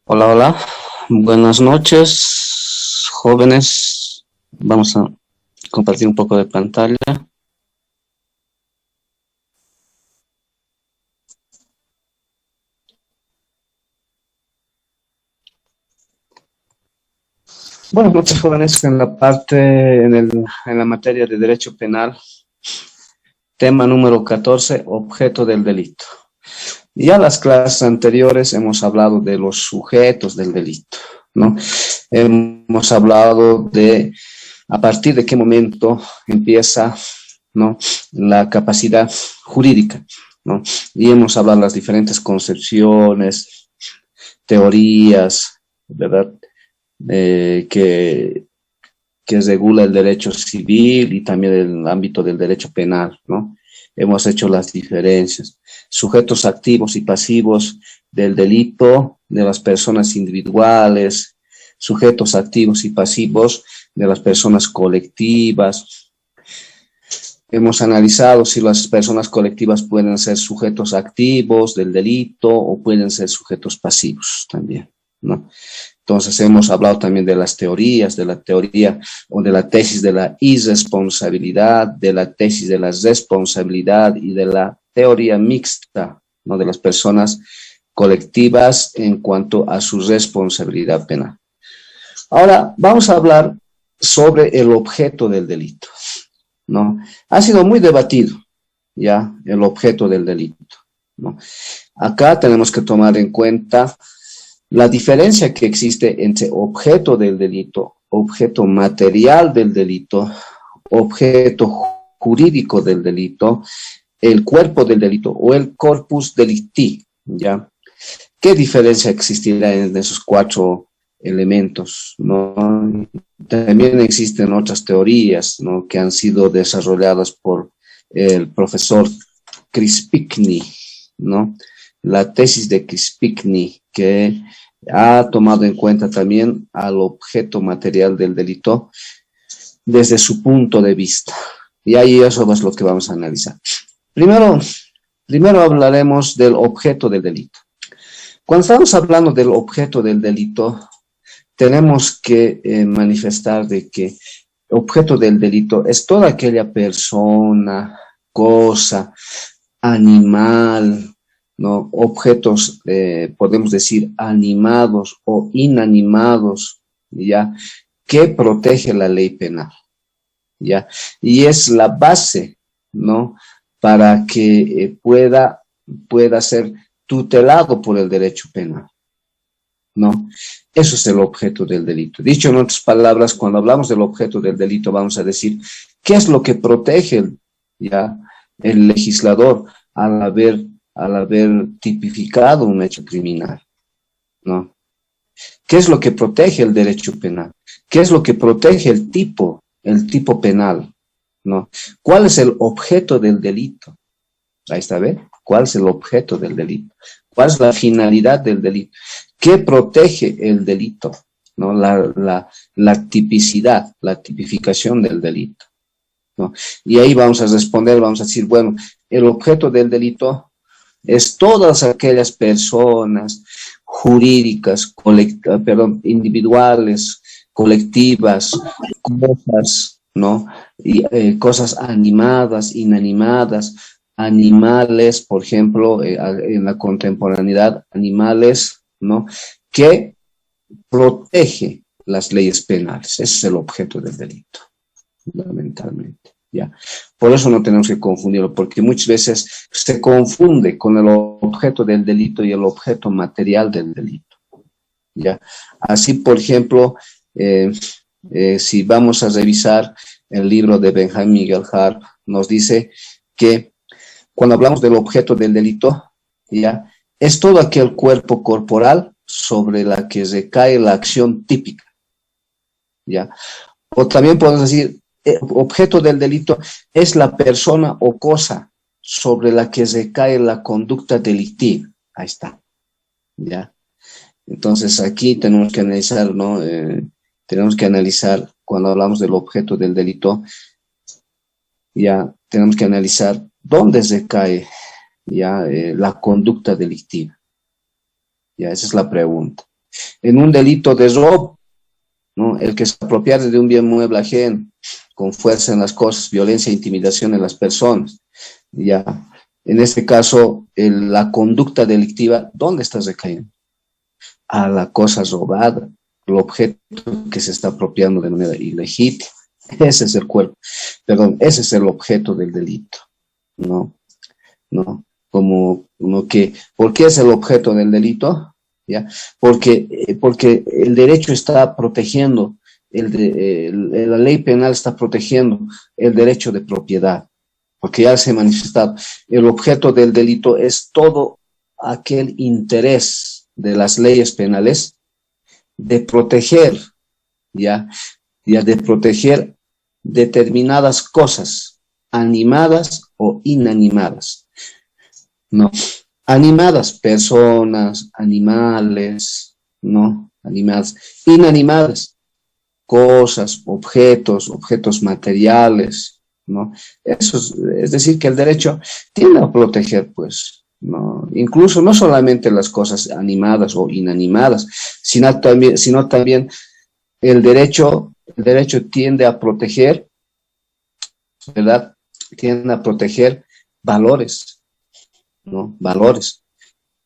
Hola, hola. Buenas noches, jóvenes. Vamos a compartir un poco de pantalla. Buenas noches, jóvenes. En la materia de derecho penal, tema número 14, objeto del delito. Ya en las clases anteriores hemos hablado de los sujetos del delito, ¿no? Hemos hablado de a partir de qué momento empieza, ¿no?, la capacidad jurídica, ¿no? Y hemos hablado de las diferentes concepciones, teorías, ¿verdad? Eh, que, que regula el derecho civil y también el ámbito del derecho penal, ¿no? Hemos hecho las diferencias. Sujetos activos y pasivos del delito de las personas individuales, sujetos activos y pasivos de las personas colectivas. Hemos analizado si las personas colectivas pueden ser sujetos activos del delito o pueden ser sujetos pasivos también, ¿no? Entonces hemos hablado también de las teorías, de la teoría o de la tesis de la irresponsabilidad, de la tesis de la responsabilidad y de la teoría mixta, ¿no?, de las personas colectivas en cuanto a su responsabilidad penal. Ahora vamos a hablar sobre el objeto del delito, ¿no? Ha sido muy debatido ya el objeto del delito, ¿no? Acá tenemos que tomar en cuenta la diferencia que existe entre objeto del delito, objeto material del delito, objeto jurídico del delito, el cuerpo del delito o el corpus delicti, ¿ya? ¿Qué diferencia existirá en esos cuatro elementos, ¿no? También existen otras teorías, ¿no?, que han sido desarrolladas por el profesor Crispicni, ¿no? La tesis de Crispicni, que ha tomado en cuenta también al objeto material del delito desde su punto de vista. Y ahí eso es lo que vamos a analizar. Primero, primero hablaremos del objeto del delito. Cuando estamos hablando del objeto del delito, tenemos que manifestar de que objeto del delito es toda aquella persona, cosa, animal, ¿no?, objetos, podemos decir, animados o inanimados, ¿ya?, que protege la ley penal, ¿ya? Y es la base, ¿no?, para que pueda ser tutelado por el derecho penal, ¿no? Eso es el objeto del delito. Dicho en otras palabras, cuando hablamos del objeto del delito, vamos a decir, ¿qué es lo que protege ya el legislador al haber tipificado un hecho criminal, ¿no? ¿Qué es lo que protege el derecho penal? ¿Qué es lo que protege el tipo penal, ¿no? ¿Cuál es el objeto del delito? Ahí está, ¿ve? ¿Cuál es el objeto del delito? ¿Cuál es la finalidad del delito? ¿Qué protege el delito? ¿No? La tipicidad, la tipificación del delito, ¿no? Y ahí vamos a responder, vamos a decir, bueno, el objeto del delito es todas aquellas personas jurídicas, individuales, colectivas, cosas, ¿no? Y cosas animadas, inanimadas, animales, por ejemplo, en la contemporaneidad, animales, ¿no?, que protege las leyes penales. Ese es el objeto del delito, fundamentalmente, ¿ya? Por eso no tenemos que confundirlo, porque muchas veces se confunde con el objeto del delito y el objeto material del delito, ¿ya? Así, por ejemplo, si vamos a revisar el libro de Benjamin Miguel Harp, nos dice que cuando hablamos del objeto del delito, ¿ya?, es todo aquel cuerpo corporal sobre la que recae la acción típica, ¿ya? O también podemos decir, objeto del delito es la persona o cosa sobre la que recae la conducta delictiva. Ahí está, ¿ya? Entonces aquí tenemos que analizar, ¿no? Tenemos que analizar, cuando hablamos del objeto del delito, ya tenemos que analizar dónde recae ya la conducta delictiva. Ya, esa es la pregunta. En un delito de robo, ¿no? El que se apropiare de un bien mueble ajeno, con fuerza en las cosas, violencia e intimidación en las personas, ya. En este caso, la conducta delictiva, ¿dónde está recayendo? A la cosa robada, el objeto que se está apropiando de manera ilegítima. Ese es el cuerpo, perdón, ese es el objeto del delito, ¿no? ¿No? Como que, ¿por qué es el objeto del delito? ¿Ya? Porque el derecho está protegiendo, la ley penal está protegiendo el derecho de propiedad, porque ya se ha manifestado. El objeto del delito es todo aquel interés de las leyes penales de proteger, ¿ya? Ya de proteger determinadas cosas, animadas o inanimadas, ¿no? Animadas, personas, animales, ¿no? Animadas, inanimadas, cosas, objetos materiales, ¿no? Eso es decir, que el derecho tiende a proteger, pues, ¿no? Incluso no solamente las cosas animadas o inanimadas, sino también el derecho tiende a proteger, ¿verdad? Tiende a proteger valores, ¿no? Valores,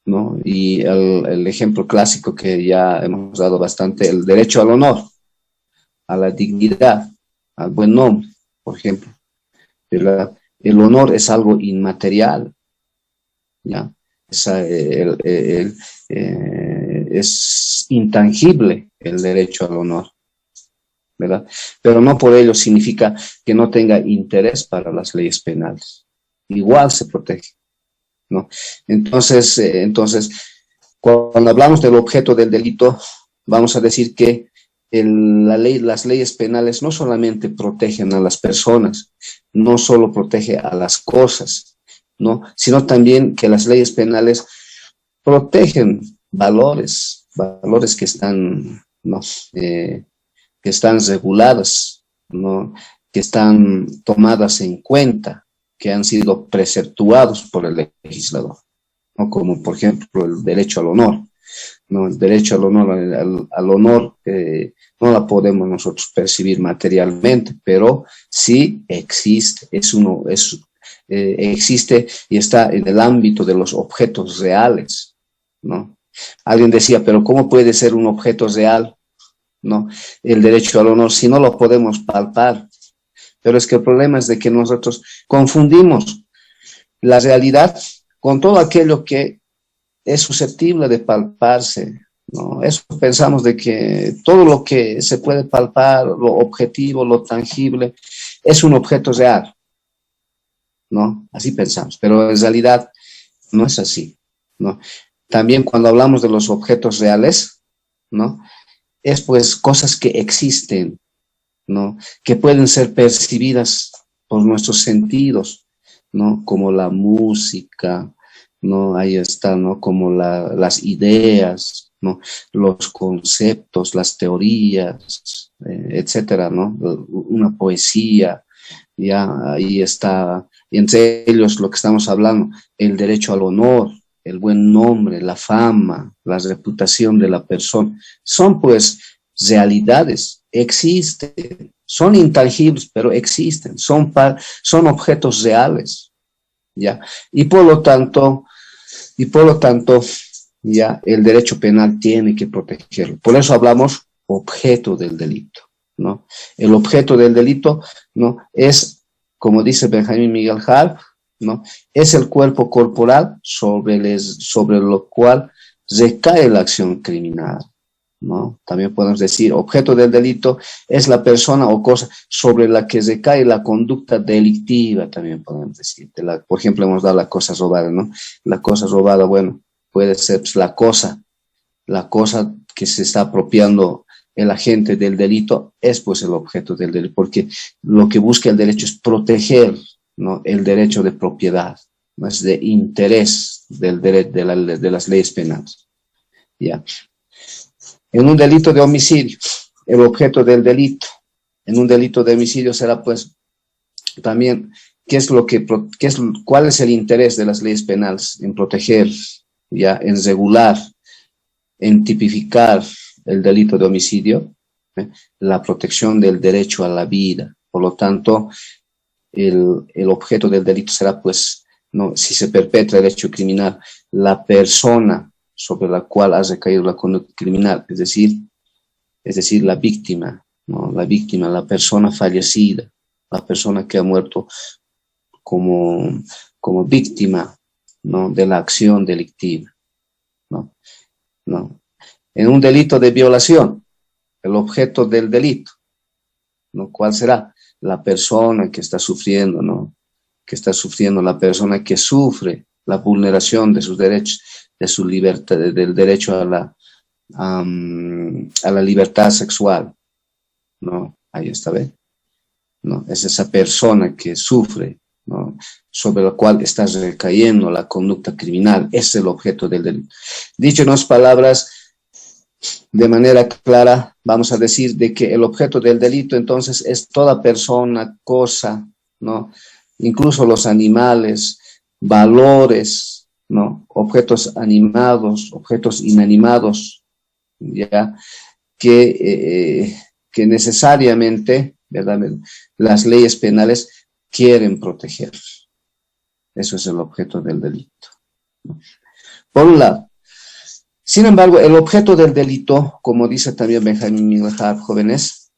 ¿no? Y el ejemplo clásico que ya hemos dado bastante, el derecho al honor, a la dignidad, al buen nombre, por ejemplo, ¿verdad? El honor es algo inmaterial, ¿ya? Es intangible el derecho al honor, ¿verdad? Pero no por ello significa que no tenga interés para las leyes penales. Igual se protege, ¿no? Entonces, cuando hablamos del objeto del delito, vamos a decir que las leyes penales no solamente protegen a las personas, no solo protege a las cosas, ¿no? Sino también que las leyes penales protegen valores que están, ¿no? Que están reguladas, ¿no? Que están tomadas en cuenta, que han sido preceptuados por el legislador, ¿no? Como por ejemplo el derecho al honor, ¿no? El derecho al honor, al honor no la podemos nosotros percibir materialmente, pero sí existe, existe y está en el ámbito de los objetos reales, ¿no? Alguien decía, pero ¿cómo puede ser un objeto real, ¿no? El derecho al honor si no lo podemos palpar? Pero es que el problema es de que nosotros confundimos la realidad con todo aquello que es susceptible de palparse, ¿no? Eso pensamos de que todo lo que se puede palpar, lo objetivo, lo tangible, es un objeto real, ¿no? Así pensamos, pero en realidad no es así, ¿no? También cuando hablamos de los objetos reales, ¿no? Es pues cosas que existen, ¿no? Que pueden ser percibidas por nuestros sentidos, ¿no? Como la música, ¿no? Ahí está, ¿no? Como las ideas, ¿no? Los conceptos, las teorías, etcétera, ¿no? Una poesía, ya ahí está, y entre ellos lo que estamos hablando, el derecho al honor, el buen nombre, la fama, la reputación de la persona, son pues realidades, existen, son intangibles, pero existen, son objetos reales, ¿ya? Y por lo tanto, ya el derecho penal tiene que protegerlo. Por eso hablamos objeto del delito, ¿no? El objeto del delito, ¿no? Es, como dice Benjamín Miguel Harp, ¿no? Es el cuerpo corporal sobre lo cual recae la acción criminal, ¿no? También podemos decir, objeto del delito es la persona o cosa sobre la que recae la conducta delictiva, también podemos decir. Por ejemplo, hemos dado la cosa robada, ¿no? La cosa robada, bueno, puede ser pues, la cosa que se está apropiando el agente del delito es pues el objeto del delito, porque lo que busca el derecho es proteger, ¿no? El derecho de propiedad, ¿no? Es de interés de las leyes penales, ¿ya? En un delito de homicidio, el objeto del delito, en un delito de homicidio será pues también cuál es el interés de las leyes penales en proteger, ya, en regular, en tipificar el delito de homicidio, la protección del derecho a la vida. Por lo tanto, el objeto del delito será, pues, no, si se perpetra el hecho criminal, la persona sobre la cual ha recaído la conducta criminal, es decir, la víctima, ¿no? La víctima, la persona fallecida, la persona que ha muerto como víctima, ¿no?, de la acción delictiva, ¿no? ¿No? En un delito de violación, el objeto del delito, ¿no?, ¿cuál será? La persona que está sufriendo, ¿no?, que está sufriendo, la persona que sufre la vulneración de sus derechos, de su libertad, del derecho a la libertad sexual, ¿no? Ahí está, ¿ve? ¿No? Es esa persona que sufre, ¿no?, sobre la cual está recayendo la conducta criminal. Es el objeto del delito. Dicho en otras palabras, de manera clara, vamos a decir de que el objeto del delito entonces es toda persona, cosa, ¿no?, incluso los animales, valores, ¿no?, objetos animados, objetos inanimados, ya, que necesariamente, ¿verdad?, las leyes penales quieren proteger. Eso es el objeto del delito, ¿no? Por un lado. Sin embargo, el objeto del delito, como dice también Benjamin Milhart, jóvenes,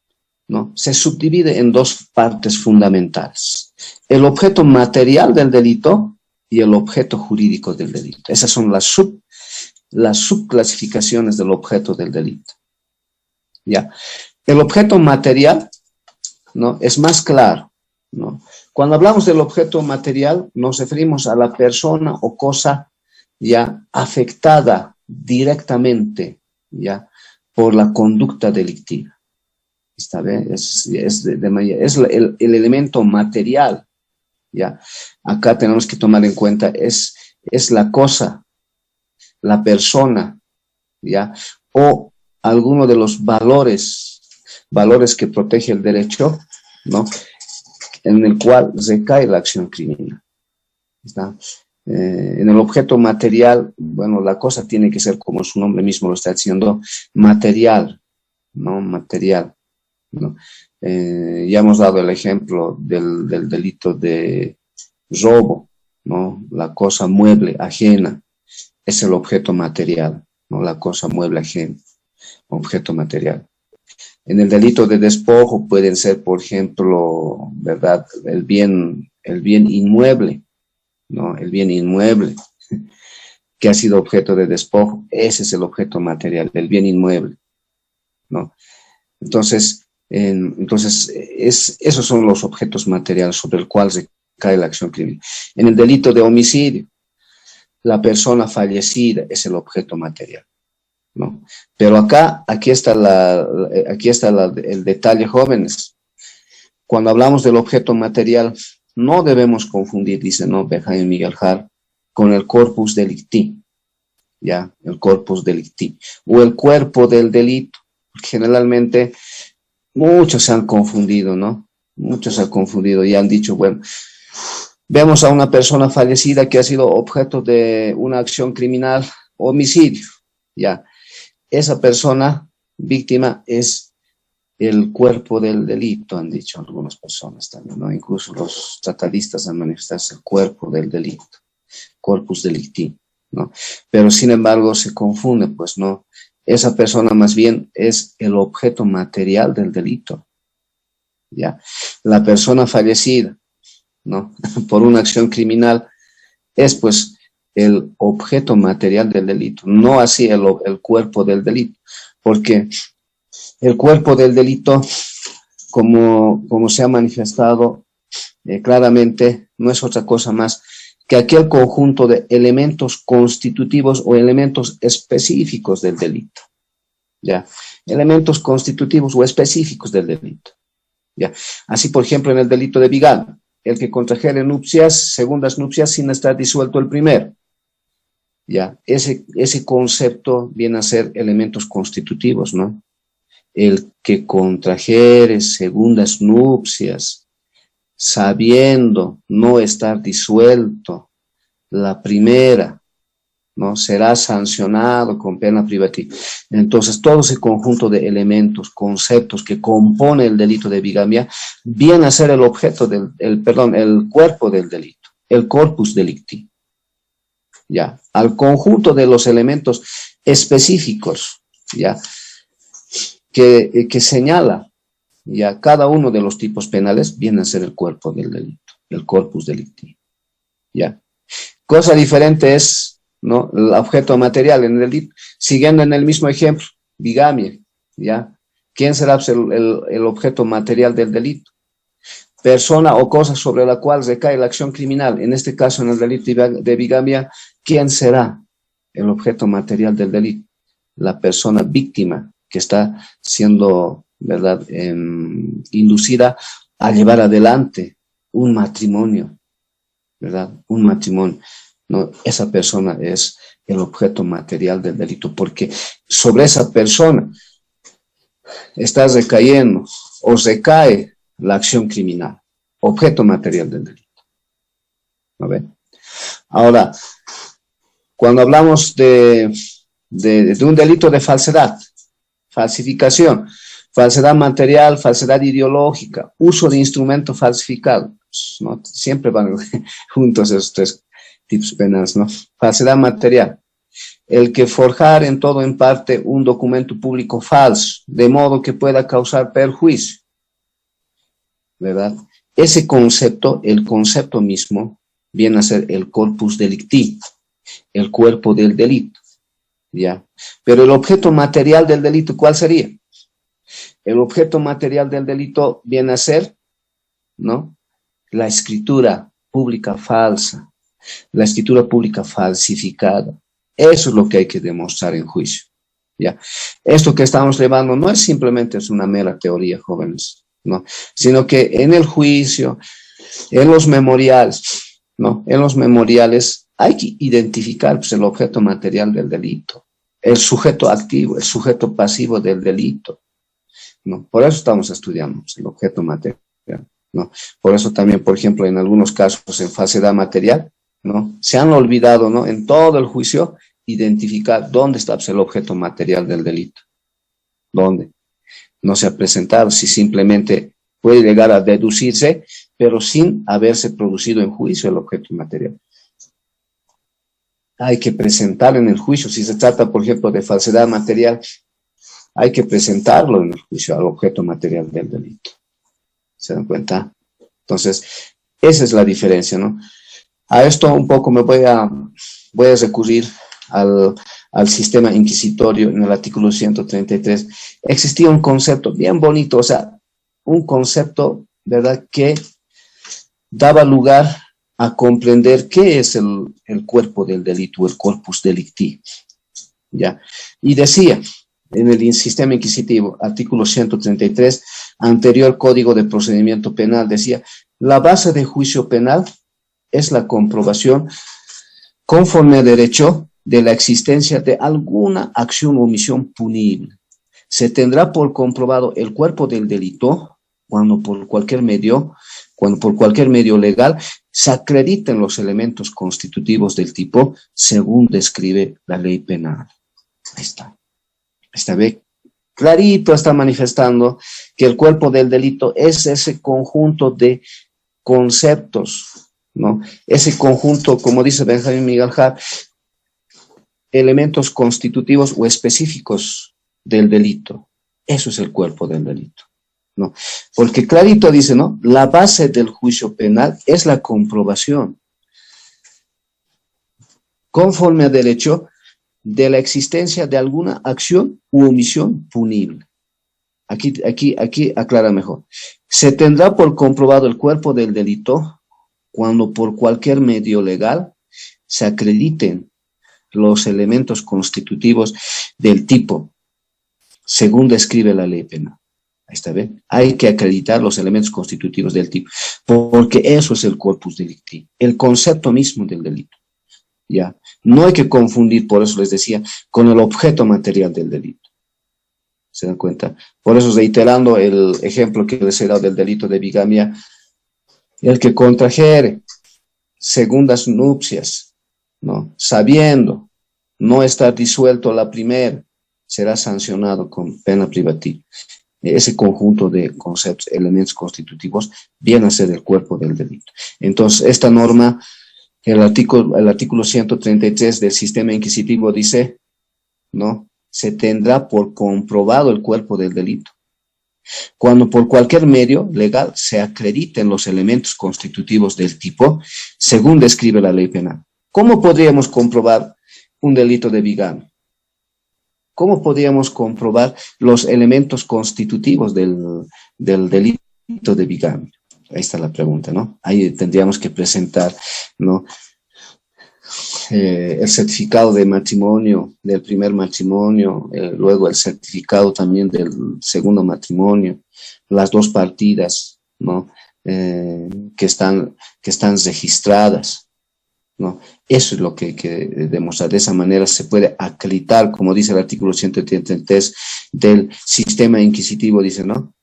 ¿no?, se subdivide en dos partes fundamentales: el objeto material del delito y el objeto jurídico del delito. Esas son las subclasificaciones del objeto del delito. Ya. El objeto material, ¿no?, es más claro, ¿no? Cuando hablamos del objeto material, nos referimos a la persona o cosa ya afectada directamente, ya, por la conducta delictiva. ¿Está bien? Es el elemento material, ya. Acá tenemos que tomar en cuenta, es la cosa, la persona, ya, o alguno de los valores que protege el derecho, ¿no?, en el cual recae la acción criminal. ¿Está? En el objeto material, bueno, la cosa tiene que ser, como su nombre mismo lo está diciendo, material, ¿no? Material, ¿no? Ya hemos dado el ejemplo del delito de robo, ¿no? La cosa mueble ajena es el objeto material, ¿no? La cosa mueble ajena, objeto material. En el delito de despojo pueden ser, por ejemplo, ¿verdad?, el bien inmueble, ¿no? El bien inmueble que ha sido objeto de despojo, ese es el objeto material, el bien inmueble, ¿no? Entonces, esos son los objetos materiales sobre el cual recae la acción criminal. En el delito de homicidio, la persona fallecida es el objeto material, ¿no? Pero aquí está el detalle, jóvenes. Cuando hablamos del objeto material, no debemos confundir, dice, ¿no?, Benjamin Milhart, con el corpus delicti, ya, el corpus delicti, o el cuerpo del delito. Generalmente, muchos se han confundido, ¿no? Muchos se han confundido y han dicho, bueno, vemos a una persona fallecida que ha sido objeto de una acción criminal, homicidio, ya. Esa persona, víctima, es el cuerpo del delito, han dicho algunas personas también, ¿no? Incluso los tratadistas han manifestado el cuerpo del delito, corpus delicti, ¿no? Pero sin embargo se confunde, pues, ¿no? Esa persona más bien es el objeto material del delito, ¿ya? La persona fallecida, ¿no?, por una acción criminal es, pues, el objeto material del delito, no así el cuerpo del delito, porque el cuerpo del delito, como se ha manifestado claramente, no es otra cosa más que aquel conjunto de elementos constitutivos o elementos específicos del delito, ¿ya? Elementos constitutivos o específicos del delito, ¿ya? Así, por ejemplo, en el delito de bigamia, el que contrajere nupcias, segundas nupcias, sin estar disuelto el primero, ¿ya? Ese concepto viene a ser elementos constitutivos, ¿no? El que contrajere segundas nupcias, sabiendo no estar disuelto la primera, ¿no? Será sancionado con pena privativa. Entonces, todo ese conjunto de elementos, conceptos que compone el delito de bigamia, viene a ser el objeto el cuerpo del delito, el corpus delicti. Ya, al conjunto de los elementos específicos, ya, que señala, ya, cada uno de los tipos penales viene a ser el cuerpo del delito, el corpus delicti. Ya. Cosa diferente es, ¿no?, el objeto material en el delito. Siguiendo en el mismo ejemplo, bigamia, ¿ya? ¿Quién será el objeto material del delito? Persona o cosa sobre la cual recae la acción criminal. En este caso, en el delito de bigamia, ¿quién será el objeto material del delito? La persona víctima que está siendo, ¿verdad?, inducida a llevar adelante un matrimonio, ¿verdad? Un matrimonio, ¿no? Esa persona es el objeto material del delito, porque sobre esa persona está recayendo o recae la acción criminal, objeto material del delito. ¿No ven? Ahora, cuando hablamos de un delito de falsedad, falsificación, falsedad material, falsedad ideológica, uso de instrumento falsificado, ¿no? Siempre van juntos esos tres tipos penales, ¿no? Falsedad material, el que forjar en todo o en parte un documento público falso, de modo que pueda causar perjuicio, ¿verdad? Ese concepto, el concepto mismo, viene a ser el corpus delicti, el cuerpo del delito, ¿ya? Pero el objeto material del delito, ¿cuál sería? El objeto material del delito viene a ser, ¿no?, la escritura pública falsa, la escritura pública falsificada. Eso es lo que hay que demostrar en juicio, ¿ya? Esto que estamos llevando no es simplemente una mera teoría, jóvenes, ¿no?, sino que en el juicio, en los memoriales, ¿no?, en los memoriales hay que identificar, pues, el objeto material del delito, el sujeto activo, el sujeto pasivo del delito, ¿no? Por eso estamos estudiando, pues, el objeto material, ¿no? Por eso también, por ejemplo, en algunos casos en falsedad material, ¿no?, se han olvidado, ¿no?, en todo el juicio identificar dónde está, pues, el objeto material del delito. ¿Dónde? No se ha presentado, si simplemente puede llegar a deducirse, pero sin haberse producido en juicio el objeto material. Hay que presentar en el juicio, si se trata, por ejemplo, de falsedad material, hay que presentarlo en el juicio al objeto material del delito. ¿Se dan cuenta? Entonces, esa es la diferencia, ¿no? A esto un poco me voy a recurrir al sistema inquisitorio en el artículo 133. Existía un concepto bien bonito, o sea, un concepto, ¿verdad?, que daba lugar a comprender qué es el cuerpo del delito, el corpus delicti, ¿ya? Y decía, en el sistema inquisitivo, artículo 133, anterior Código de Procedimiento Penal, decía, la base de juicio penal es la comprobación, conforme a derecho, de la existencia de alguna acción o omisión punible. Se tendrá por comprobado el cuerpo del delito cuando por cualquier medio legal se acrediten los elementos constitutivos del tipo según describe la ley penal. Ahí está. Esta vez clarito está manifestando que el cuerpo del delito es ese conjunto de conceptos, ¿no? Ese conjunto, como dice Benjamín Migalhar, elementos constitutivos o específicos del delito. Eso es el cuerpo del delito, ¿no? Porque clarito dice, ¿no?, la base del juicio penal es la comprobación, conforme a derecho, de la existencia de alguna acción u omisión punible. Aquí aclara mejor. Se tendrá por comprobado el cuerpo del delito cuando por cualquier medio legal se acrediten los elementos constitutivos del tipo, según describe la ley penal. Ahí está bien. Hay que acreditar los elementos constitutivos del tipo, porque eso es el corpus delicti, el concepto mismo del delito. Ya, no hay que confundir, por eso les decía, con el objeto material del delito. ¿Se dan cuenta? Por eso, reiterando el ejemplo que les he dado del delito de bigamia, el que contrajere segundas nupcias, ¿no?, sabiendo no estar disuelto la primera, será sancionado con pena privativa. Ese conjunto de conceptos, elementos constitutivos, viene a ser el cuerpo del delito. Entonces, esta norma, el artículo 133 del sistema inquisitivo dice, ¿no? Se tendrá por comprobado el cuerpo del delito cuando por cualquier medio legal se acrediten los elementos constitutivos del tipo, según describe la ley penal. ¿Cómo podríamos comprobar un delito de bigamia? ¿Cómo podríamos comprobar los elementos constitutivos del delito de bigamia? Ahí está la pregunta, ¿no? Ahí tendríamos que presentar, ¿no? El certificado de matrimonio, del primer matrimonio, luego el certificado también del segundo matrimonio, las dos partidas, ¿no? Que están registradas, ¿no? Eso es lo que hay que demostrar. De esa manera se puede acreditar, como dice el artículo 133 del sistema inquisitivo, dice, ¿no?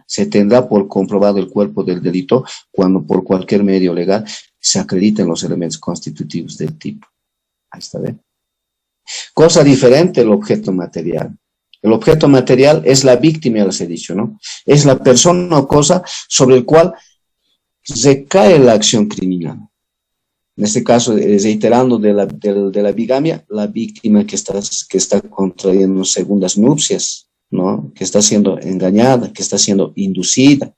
Se tendrá por comprobado el cuerpo del delito cuando por cualquier medio legal se acrediten los elementos constitutivos del tipo. Ahí está, ¿ve? Cosa diferente el objeto material. El objeto material es la víctima, ya les he dicho, ¿no? Es la persona o cosa sobre el cual recae la acción criminal. En este caso, reiterando de la bigamia, la víctima que está contrayendo segundas nupcias, ¿no? Que está siendo engañada, que está siendo inducida,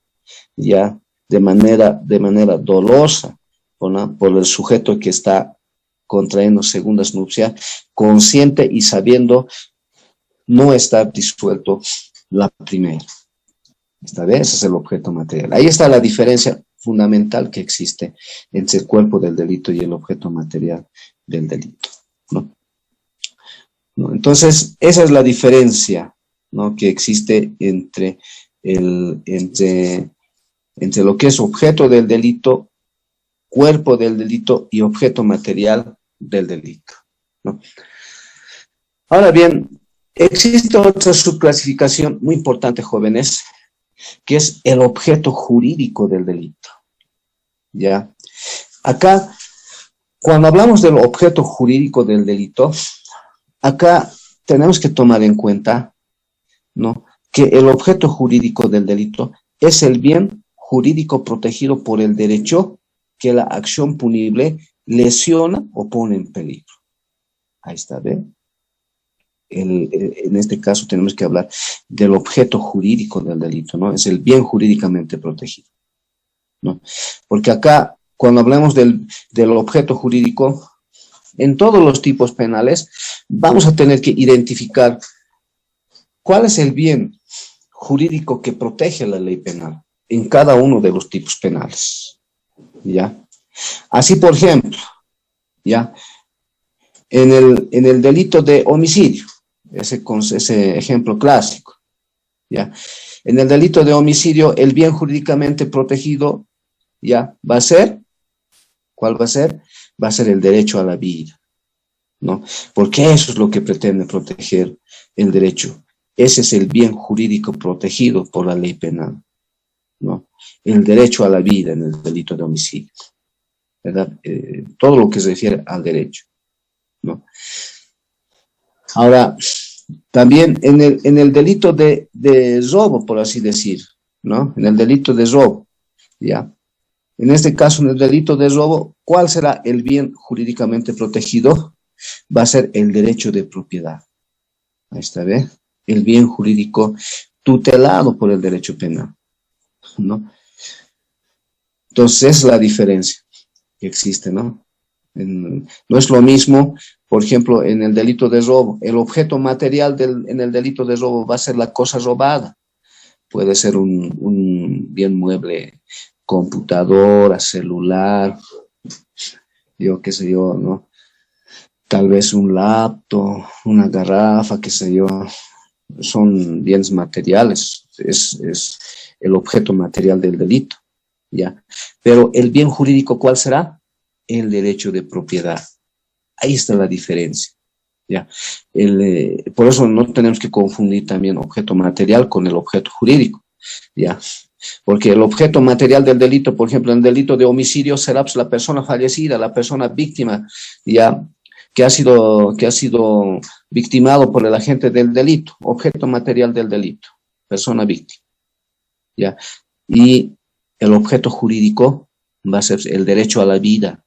ya, de manera dolosa, ¿no? Por el sujeto que está contrayendo segundas nupcias, consciente y sabiendo no estar disuelto la primera. ¿Esta vez? Ese es el objeto material. Ahí está la diferencia fundamental que existe entre el cuerpo del delito y el objeto material del delito, ¿no? Entonces, esa es la diferencia, ¿no? Que existe entre lo que es objeto del delito, cuerpo del delito y objeto material del delito, ¿no? Ahora bien, existe otra subclasificación muy importante, jóvenes, que es el objeto jurídico del delito, ¿ya? Acá, cuando hablamos del objeto jurídico del delito, acá tenemos que tomar en cuenta, ¿no? Que el objeto jurídico del delito es el bien jurídico protegido por el derecho que la acción punible lesiona o pone en peligro. Ahí está, ¿ve? En este caso tenemos que hablar del objeto jurídico del delito, ¿no? Es el bien jurídicamente protegido, ¿no? Porque acá, cuando hablamos del objeto jurídico, en todos los tipos penales, vamos a tener que identificar cuál es el bien jurídico que protege la ley penal en cada uno de los tipos penales, ¿ya? Así, por ejemplo, ¿ya? En el delito de homicidio, ese ejemplo clásico, ¿ya? En el delito de homicidio, el bien jurídicamente protegido, ¿ya? Va a ser, ¿cuál va a ser? Va a ser el derecho a la vida, ¿no? Porque eso es lo que pretende proteger el derecho. Ese es el bien jurídico protegido por la ley penal, ¿no? El derecho a la vida en el delito de homicidio, ¿verdad? Todo lo que se refiere al derecho, ¿no? Ahora, también en el delito de robo, por así decir, ¿no? En el delito de robo, ¿ya? En este caso, en el delito de robo, ¿cuál será el bien jurídicamente protegido? Va a ser el derecho de propiedad. Ahí está, ¿ve? El bien jurídico tutelado por el derecho penal, ¿no? Entonces, es la diferencia que existe, ¿no? No es lo mismo, por ejemplo, en el delito de robo, el objeto material en el delito de robo va a ser la cosa robada. Puede ser un bien mueble, computadora, celular, yo qué sé yo, ¿no? Tal vez un laptop, una garrafa, qué sé yo. Son bienes materiales, es el objeto material del delito, ¿ya? Pero el bien jurídico, ¿cuál será? El derecho de propiedad. Ahí está la diferencia, ¿ya? Por eso no tenemos que confundir también objeto material con el objeto jurídico, ¿ya? Porque el objeto material del delito, por ejemplo, en el delito de homicidio será pues, la persona fallecida, la persona víctima, ¿ya? que ha sido victimado por el agente del delito, objeto material del delito, persona víctima, ¿ya? Y el objeto jurídico va a ser el derecho a la vida,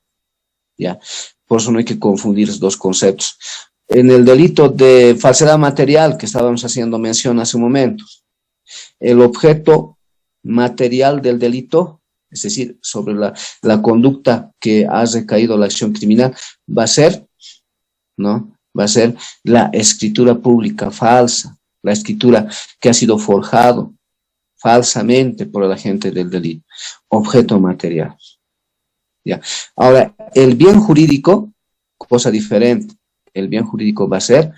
¿ya? Por eso no hay que confundir esos dos conceptos. En el delito de falsedad material que estábamos haciendo mención hace un momento, el objeto material del delito, es decir, sobre la conducta que ha recaído la acción criminal, va a ser, ¿no? Va a ser la escritura pública falsa, la escritura que ha sido forjado falsamente por el agente del delito, objeto material. ¿Ya? Ahora, el bien jurídico, cosa diferente. El bien jurídico va a ser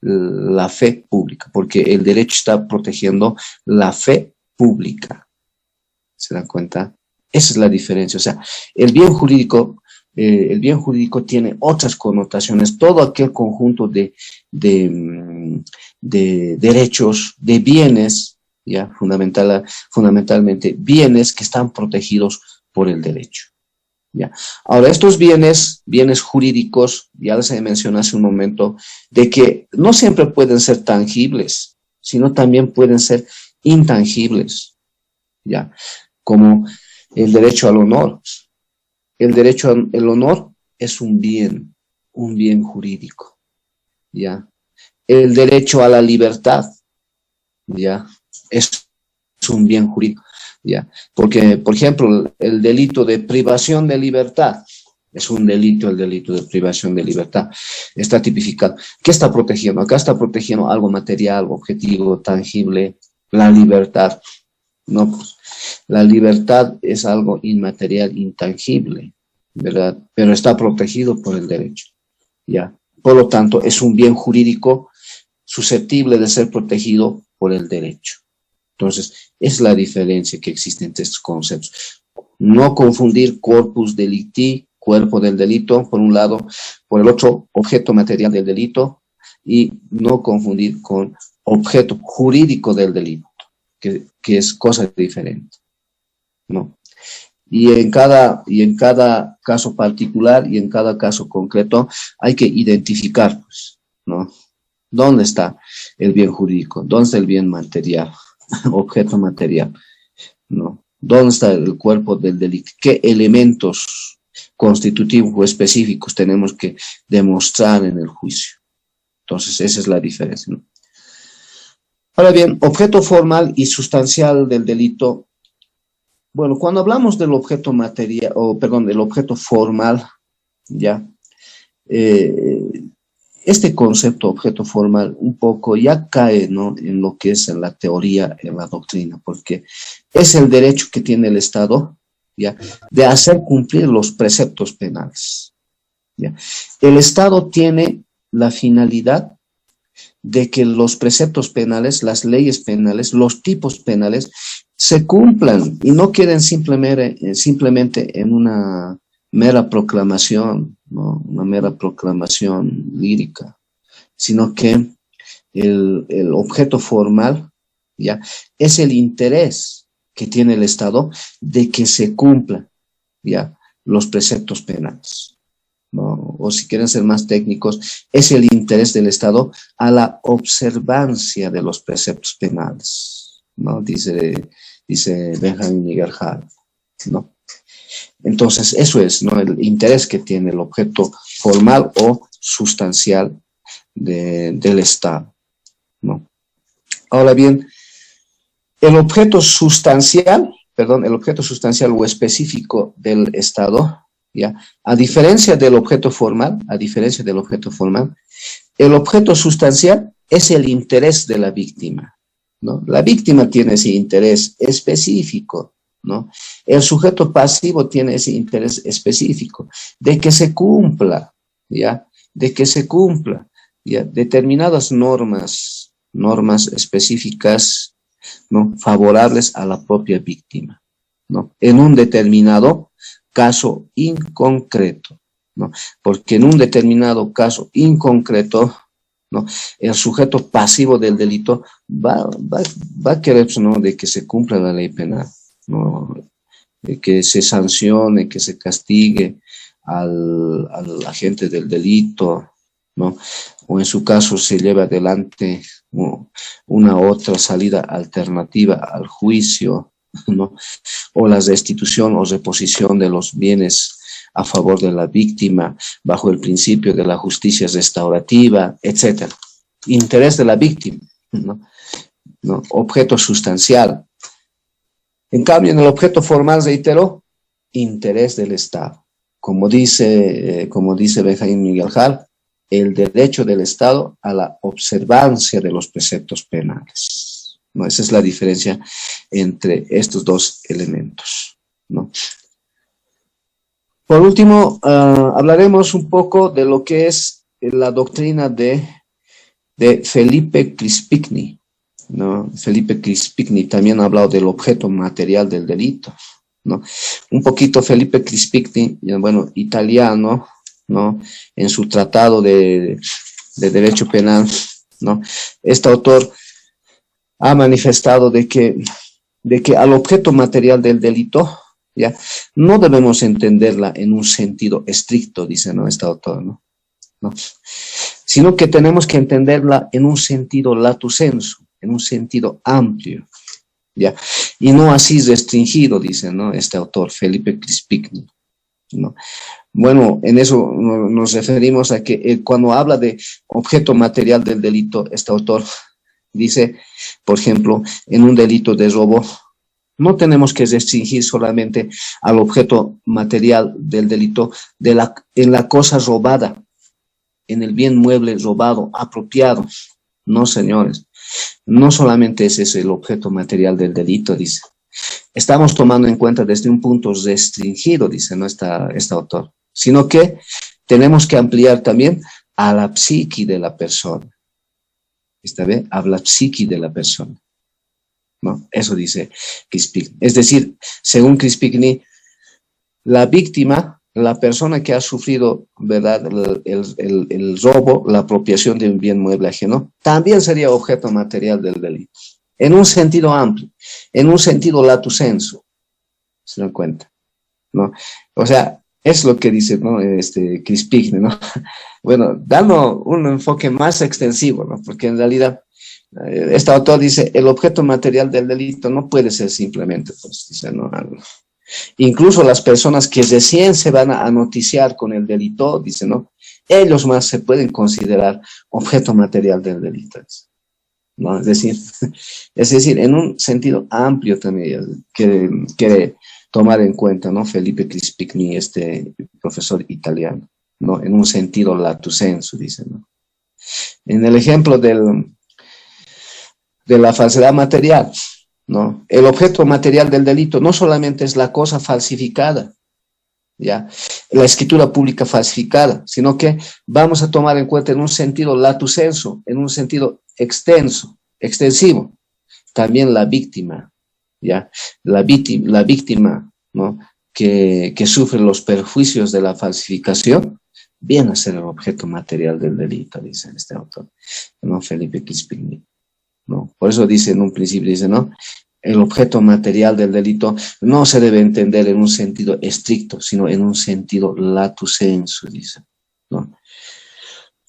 la fe pública, porque el derecho está protegiendo la fe pública. ¿Se dan cuenta? Esa es la diferencia. O sea, el bien jurídico tiene otras connotaciones. Todo aquel conjunto de derechos, de bienes, ya fundamentalmente bienes que están protegidos por el derecho. Ya. Ahora, estos bienes jurídicos, ya les mencioné hace un momento, de que no siempre pueden ser tangibles, sino también pueden ser intangibles, ya, como el derecho al honor. El derecho al honor es un bien jurídico, ya. El derecho a la libertad, ya, es un bien jurídico. Ya, porque, por ejemplo, el delito de privación de libertad es un delito, el delito de privación de libertad está tipificado. ¿Qué está protegiendo? Acá está protegiendo algo material, objetivo, tangible, la libertad. No, pues, la libertad es algo inmaterial, intangible, ¿verdad? Pero está protegido por el derecho, ya. Por lo tanto, es un bien jurídico susceptible de ser protegido por el derecho. Entonces, es la diferencia que existe entre estos conceptos. No confundir corpus delicti, cuerpo del delito, por un lado, por el otro, objeto material del delito, y no confundir con objeto jurídico del delito, que es cosa diferente, ¿no? Y en cada caso particular y en cada caso concreto hay que identificar, pues, ¿no? ¿Dónde está el bien jurídico? ¿Dónde está el bien material? Objeto material, ¿no? ¿Dónde está el cuerpo del delito? ¿Qué elementos constitutivos o específicos tenemos que demostrar en el juicio? Entonces, esa es la diferencia, ¿no? Ahora bien, objeto formal y sustancial del delito. Bueno, cuando hablamos del objeto material, del objeto formal, ya, este concepto objeto formal un poco ya cae, ¿no?, en lo que es en la teoría, en la doctrina, porque es el derecho que tiene el Estado, ¿ya?, de hacer cumplir los preceptos penales, ¿ya? El Estado tiene la finalidad de que los preceptos penales, las leyes penales, los tipos penales se cumplan y no queden simplemente en una mera proclamación, ¿no?, una mera proclamación lírica, sino que el objeto formal, ¿ya?, es el interés que tiene el Estado de que se cumplan, ¿ya?, los preceptos penales, ¿no? O si quieren ser más técnicos, es el interés del Estado a la observancia de los preceptos penales, ¿no? Dice Benjamin Miguel Hall, ¿no? Entonces, eso es, ¿no?, el interés que tiene el objeto formal o sustancial del Estado, ¿no? Ahora bien, el objeto sustancial o específico del Estado, ¿ya?, a diferencia del objeto formal, el objeto sustancial es el interés de la víctima, ¿no? La víctima tiene ese interés específico, ¿no? El sujeto pasivo tiene ese interés específico de que se cumpla, ¿ya?, determinadas normas específicas, ¿no?, favorables a la propia víctima, ¿no?, en un determinado caso inconcreto, ¿no? Porque en un determinado caso inconcreto, ¿no?, el sujeto pasivo del delito va a querer, ¿no?, de que se cumpla la ley penal, ¿no?, de que se sancione, que se castigue al agente del delito, ¿no? O en su caso se lleva adelante una otra salida alternativa al juicio, ¿no? O la restitución o reposición de los bienes a favor de la víctima bajo el principio de la justicia restaurativa, etcétera. Interés de la víctima, ¿no? ¿No? Objeto sustancial. En cambio, en el objeto formal, reitero, interés del Estado. Como dice Benjamín Miguel Hall, el derecho del Estado a la observancia de los preceptos penales, ¿no? Esa es la diferencia entre estos dos elementos, ¿no? Por último, hablaremos un poco de lo que es la doctrina de Felipe Crispigni, ¿no? Felipe Crispigni también ha hablado del objeto material del delito, ¿no? Un poquito Felipe Crispigni, bueno, italiano, ¿no? En su tratado de derecho penal, ¿no? Este autor ha manifestado de que al objeto material del delito, ¿ya? No debemos entenderla en un sentido estricto, dice, ¿no? Este autor, ¿no? Sino que tenemos que entenderla en un sentido lato sensu, en un sentido amplio, ¿ya? Y no así restringido, dice, ¿no? Este autor, Felipe Crispigni, ¿no? Bueno, en eso nos referimos a que cuando habla de objeto material del delito, este autor dice, por ejemplo, en un delito de robo, no tenemos que restringir solamente al objeto material del delito en la cosa robada, en el bien mueble robado, apropiado. No, señores, no solamente ese es el objeto material del delito, dice. Estamos tomando en cuenta desde un punto restringido, dice, ¿no? Este autor, sino que tenemos que ampliar también a la psique de la persona. ¿Está bien? A la psique de la persona. No, eso dice Crispigni. Es decir, según Crispigni, la víctima, la persona que ha sufrido, ¿verdad?, el robo, la apropiación de un bien mueble ajeno, también sería objeto material del delito. En un sentido amplio, en un sentido lato sensu, ¿se dan cuenta? ¿No? O sea, es lo que dice, ¿no? Crispigni, ¿no? Bueno, dando un enfoque más extensivo, ¿no? Porque en realidad, este autor dice, el objeto material del delito no puede ser simplemente, pues, dice, ¿no? Incluso las personas que recién se van a noticiar con el delito, dice, ¿no? Ellos más se pueden considerar objeto material del delito, ¿no? Es decir, en un sentido amplio también quiere tomar en cuenta, ¿no? Felipe Crispigni, este profesor italiano, ¿no? En un sentido lato sensu, dice, ¿no? En el ejemplo de la falsedad material, ¿no? El objeto material del delito no solamente es la cosa falsificada, ¿ya? La escritura pública falsificada, sino que vamos a tomar en cuenta en un sentido lato sensu, en un sentido extensivo, también la víctima, ¿ya? La víctima, ¿no? Que sufre los perjuicios de la falsificación, viene a ser el objeto material del delito, dice este autor, ¿no? Felipe Crispigni, ¿no? Por eso dice en un principio, dice, ¿no? El objeto material del delito no se debe entender en un sentido estricto, sino en un sentido lato sensu, dice, ¿no?